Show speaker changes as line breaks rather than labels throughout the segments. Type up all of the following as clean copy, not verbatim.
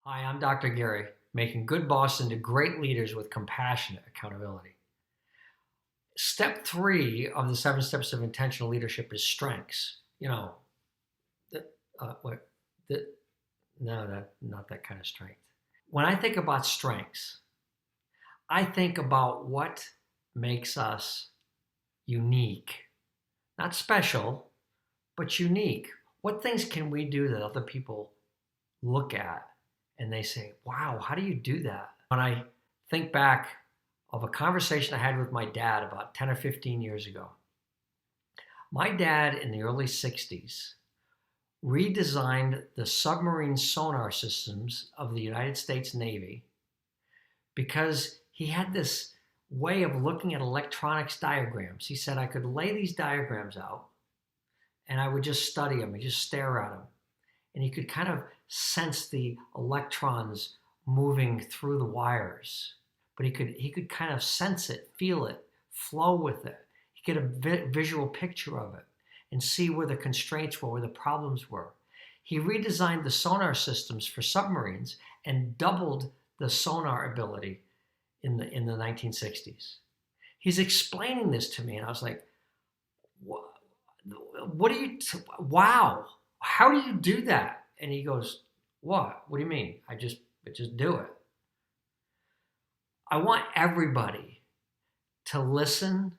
Hi, I'm Dr. Gary, making good bosses into great leaders with compassionate accountability. Step three of the 7 steps of intentional leadership is strengths. The, what, the, no, not that kind of strength. When I think about strengths, I think about what makes us unique, not special, but unique. What things can we do that other people look at and they say, wow, how do you do that? When I think back of a conversation I had with my dad about 10 or 15 years ago, my dad in the early 60s redesigned the submarine sonar systems of the United States Navy because he had this way of looking at electronics diagrams. He said I could lay these diagrams out and I would just study them and just stare at them. And he could kind of sense the electrons moving through the wires. But he could kind of sense it, feel it, flow with it. He get a visual picture of it and see where the constraints were, where the problems were. He redesigned the sonar systems for submarines and doubled the sonar ability in the 1960s. He's explaining this to me, and I was like, what do you, wow, how do you do that? And he goes, what? What do you mean? I just do it. I want everybody to listen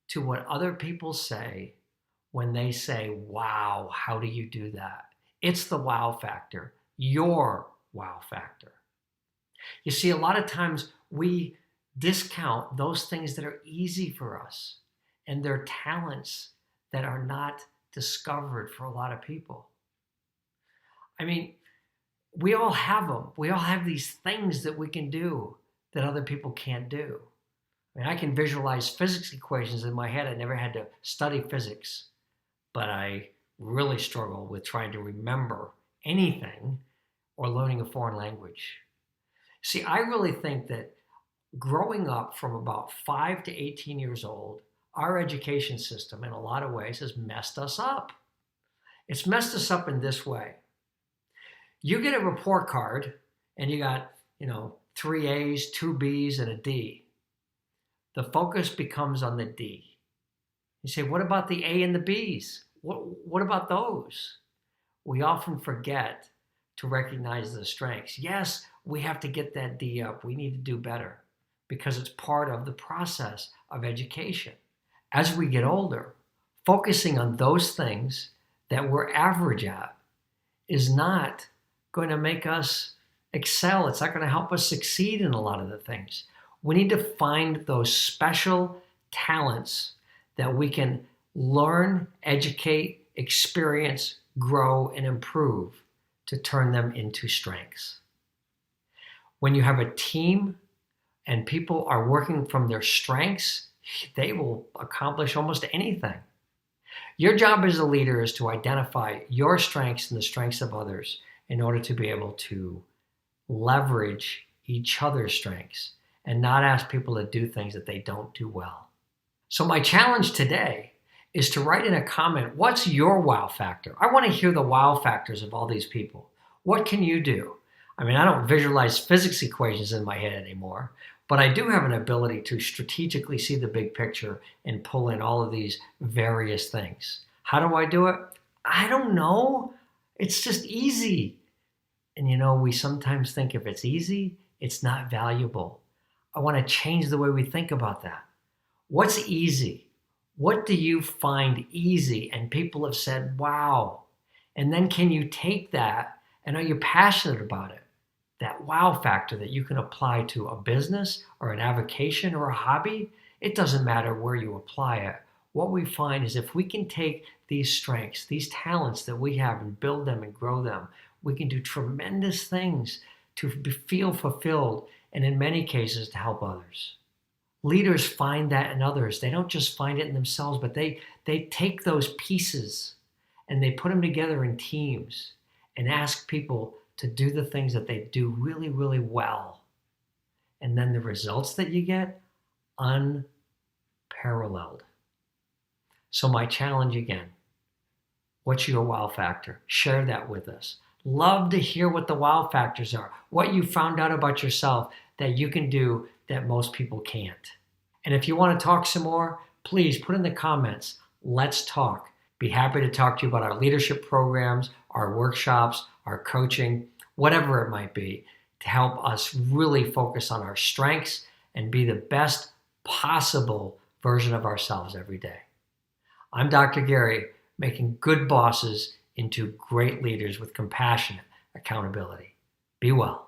to what other people say when they say, wow, how do you do that? It's the wow factor, your wow factor. You see, a lot of times we discount those things that are easy for us and their talents that are not discovered for a lot of people. I mean, we all have them. We all have these things that we can do that other people can't do. I mean, I can visualize physics equations in my head. I never had to study physics, but I really struggle with trying to remember anything or learning a foreign language. See, I really think that growing up from about 5 to 18 years old, our education system in a lot of ways has messed us up. It's messed us up in this way. You get a report card and you got, 3 A's, 2 B's, and a D. The focus becomes on the D. You say, what about the A and the B's? What about those? We often forget to recognize the strengths. Yes, we have to get that D up. We need to do better because it's part of the process of education. As we get older, focusing on those things that we're average at is not going to make us excel. It's not going to help us succeed in a lot of the things. We need to find those special talents that we can learn, educate, experience, grow, and improve to turn them into strengths. When you have a team and people are working from their strengths, they will accomplish almost anything. Your job as a leader is to identify your strengths and the strengths of others in order to be able to leverage each other's strengths and not ask people to do things that they don't do well. So my challenge today is to write in a comment, what's your wow factor? I want to hear the wow factors of all these people. What can you do? I mean, I don't visualize physics equations in my head anymore, but I do have an ability to strategically see the big picture and pull in all of these various things. How do I do it? I don't know. It's just easy. And we sometimes think if it's easy, it's not valuable. I want to change the way we think about that. What's easy? What do you find easy? And people have said, wow. And then can you take that and are you passionate about it? That wow factor that you can apply to a business or an avocation or a hobby, it doesn't matter where you apply it. What we find is if we can take these strengths, these talents that we have and build them and grow them, we can do tremendous things to feel fulfilled and in many cases to help others. Leaders find that in others. They don't just find it in themselves, but they take those pieces and they put them together in teams and ask people to do the things that they do really, really well. And then the results that you get, unparalleled. So my challenge again, what's your wow factor? Share that with us. Love to hear what the wow factors are, what you found out about yourself that you can do that most people can't. And if you want to talk some more, please put in the comments, let's talk. Be happy to talk to you about our leadership programs, our workshops, our coaching, whatever it might be, to help us really focus on our strengths and be the best possible version of ourselves every day. I'm Dr. Gary, making good bosses into great leaders with compassionate accountability. Be well.